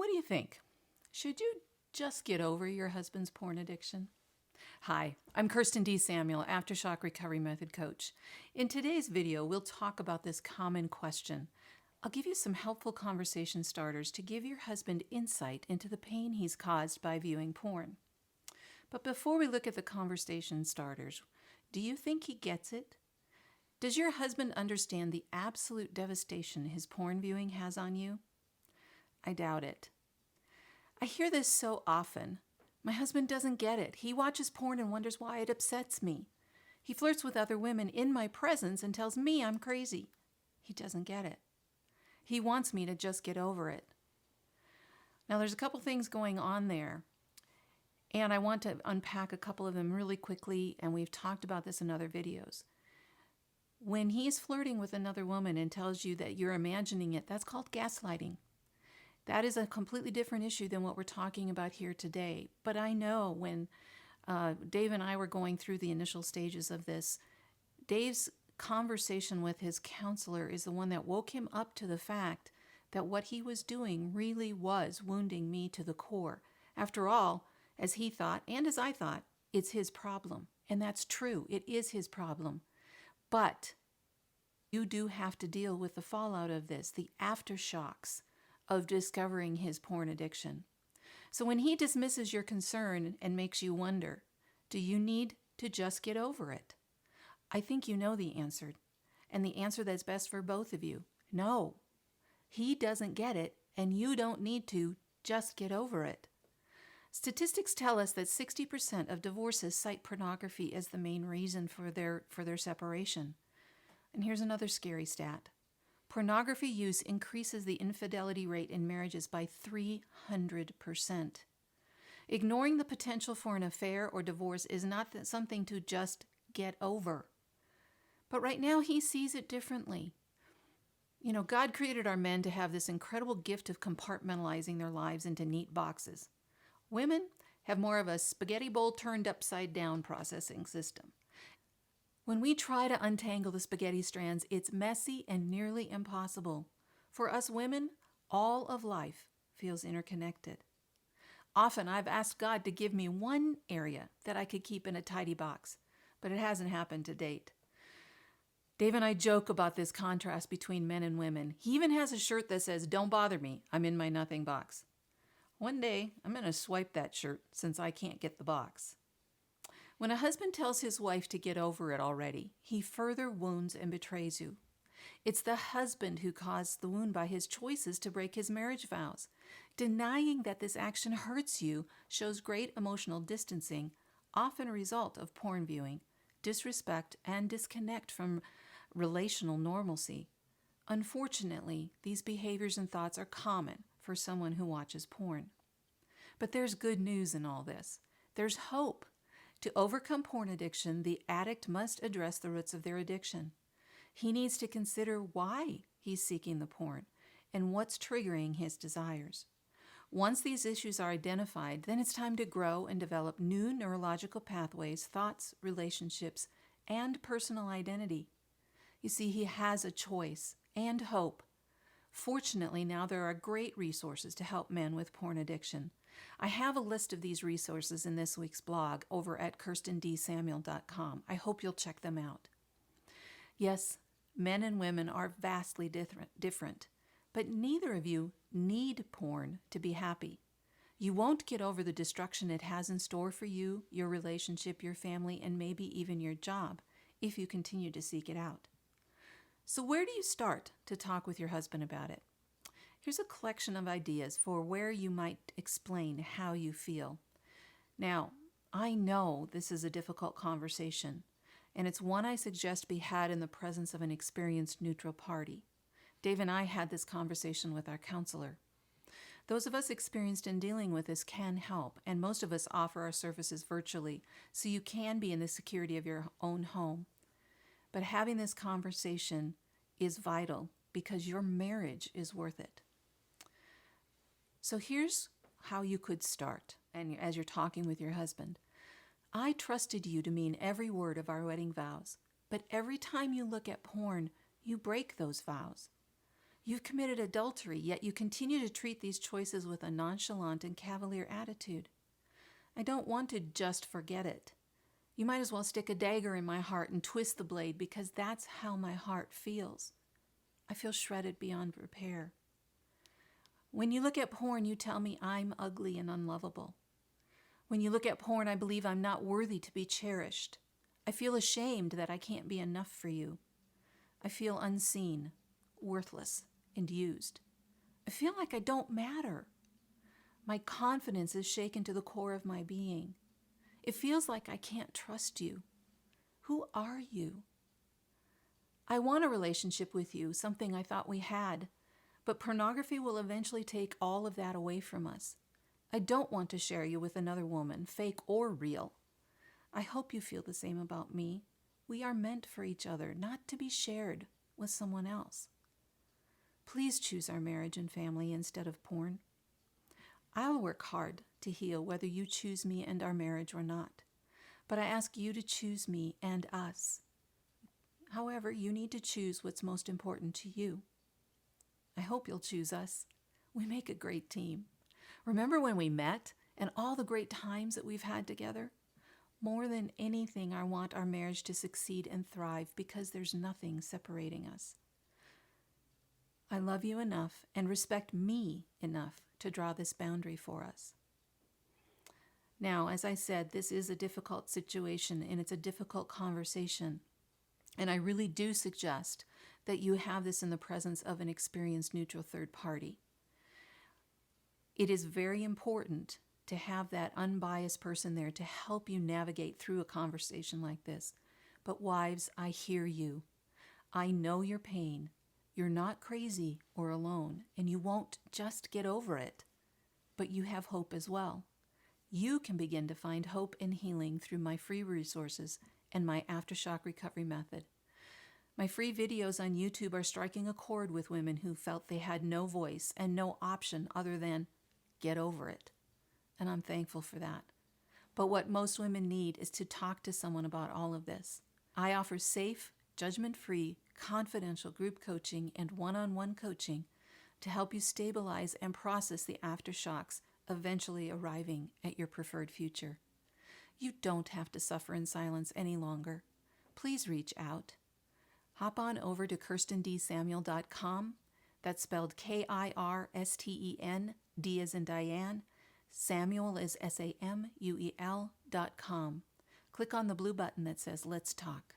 What do you think? Should you just get over your husband's porn addiction? Hi, I'm Kirsten D. Samuel, Aftershock Recovery Method Coach. In today's video, we'll talk about this common question. I'll give you some helpful conversation starters to give your husband insight into the pain he's caused by viewing porn. But before we look at the conversation starters, do you think he gets it? Does your husband understand the absolute devastation his porn viewing has on you? I doubt it. I hear this so often. My husband doesn't get it. He watches porn and wonders why it upsets me. He flirts with other women in my presence and tells me I'm crazy. He doesn't get it. He wants me to just get over it. Now, there's a couple things going on there, and I want to unpack a couple of them really quickly, and we've talked about this in other videos. When he's flirting with another woman and tells you that you're imagining it, that's called gaslighting. That is a completely different issue than what we're talking about here today. But I know when Dave and I were going through the initial stages of this, Dave's conversation with his counselor is the one that woke him up to the fact that what he was doing really was wounding me to the core. After all, as he thought, and as I thought, it's his problem. And that's true. It is his problem. But you do have to deal with the fallout of this, the aftershocks of discovering his porn addiction. So when he dismisses your concern and makes you wonder, do you need to just get over it? I think you know the answer, and the answer that's best for both of you. No, he doesn't get it, and you don't need to just get over it. Statistics tell us that 60% of divorces cite pornography as the main reason for their separation. And here's another scary stat. Pornography use increases the infidelity rate in marriages by 300%. Ignoring the potential for an affair or divorce is not something to just get over. But right now, he sees it differently. You know, God created our men to have this incredible gift of compartmentalizing their lives into neat boxes. Women have more of a spaghetti bowl turned upside down processing system. When we try to untangle the spaghetti strands, it's messy and nearly impossible. For us women, all of life feels interconnected. Often I've asked God to give me one area that I could keep in a tidy box, but it hasn't happened to date. Dave and I joke about this contrast between men and women. He even has a shirt that says, "Don't bother me, I'm in my nothing box." One day, I'm going to swipe that shirt since I can't get the box. When a husband tells his wife to get over it already, he further wounds and betrays you. It's the husband who caused the wound by his choices to break his marriage vows. Denying that this action hurts you shows great emotional distancing, often a result of porn viewing, disrespect, and disconnect from relational normalcy. Unfortunately, these behaviors and thoughts are common for someone who watches porn. But there's good news in all this. There's hope. To overcome porn addiction, the addict must address the roots of their addiction. He needs to consider why he's seeking the porn and what's triggering his desires. Once these issues are identified, then it's time to grow and develop new neurological pathways, thoughts, relationships, and personal identity. You see, he has a choice and hope. Fortunately, now there are great resources to help men with porn addiction. I have a list of these resources in this week's blog over at kirstendsamuel.com. I hope you'll check them out. Yes, men and women are vastly different, but neither of you need porn to be happy. You won't get over the destruction it has in store for you, your relationship, your family, and maybe even your job if you continue to seek it out. So where do you start to talk with your husband about it? Here's a collection of ideas for where you might explain how you feel. Now, I know this is a difficult conversation, and it's one I suggest be had in the presence of an experienced neutral party. Dave and I had this conversation with our counselor. Those of us experienced in dealing with this can help, and most of us offer our services virtually, so you can be in the security of your own home. But having this conversation is vital because your marriage is worth it. So here's how you could start, and as you're talking with your husband. I trusted you to mean every word of our wedding vows, but every time you look at porn, you break those vows. You've committed adultery, yet you continue to treat these choices with a nonchalant and cavalier attitude. I don't want to just forget it. You might as well stick a dagger in my heart and twist the blade, because that's how my heart feels. I feel shredded beyond repair. When you look at porn, you tell me I'm ugly and unlovable. When you look at porn, I believe I'm not worthy to be cherished. I feel ashamed that I can't be enough for you. I feel unseen, worthless, and used. I feel like I don't matter. My confidence is shaken to the core of my being. It feels like I can't trust you. Who are you? I want a relationship with you, something I thought we had, but pornography will eventually take all of that away from us. I don't want to share you with another woman, fake or real. I hope you feel the same about me. We are meant for each other, not to be shared with someone else. Please choose our marriage and family instead of porn. I'll work hard to heal whether you choose me and our marriage or not, but I ask you to choose me and us. However, you need to choose what's most important to you. I hope you'll choose us. We make a great team. Remember when we met and all the great times that we've had together? More than anything, I want our marriage to succeed and thrive, because there's nothing separating us. I love you enough and respect me enough to draw this boundary for us. Now, as I said, this is a difficult situation and it's a difficult conversation. And I really do suggest that you have this in the presence of an experienced neutral third party. It is very important to have that unbiased person there to help you navigate through a conversation like this. But wives, I hear you. I know your pain. You're not crazy or alone, and you won't just get over it. But you have hope as well. You can begin to find hope and healing through my free resources and my Aftershock recovery method. My free videos on YouTube are striking a chord with women who felt they had no voice and no option other than get over it. And I'm thankful for that. But what most women need is to talk to someone about all of this. I offer safe, judgment-free, confidential group coaching and one-on-one coaching to help you stabilize and process the aftershocks, eventually arriving at your preferred future. You don't have to suffer in silence any longer. Please reach out. Hop on over to KirstenDSamuel.com. That's spelled Kirsten, D as in Diane. Samuel is SAMUEL.com. Click on the blue button that says Let's Talk.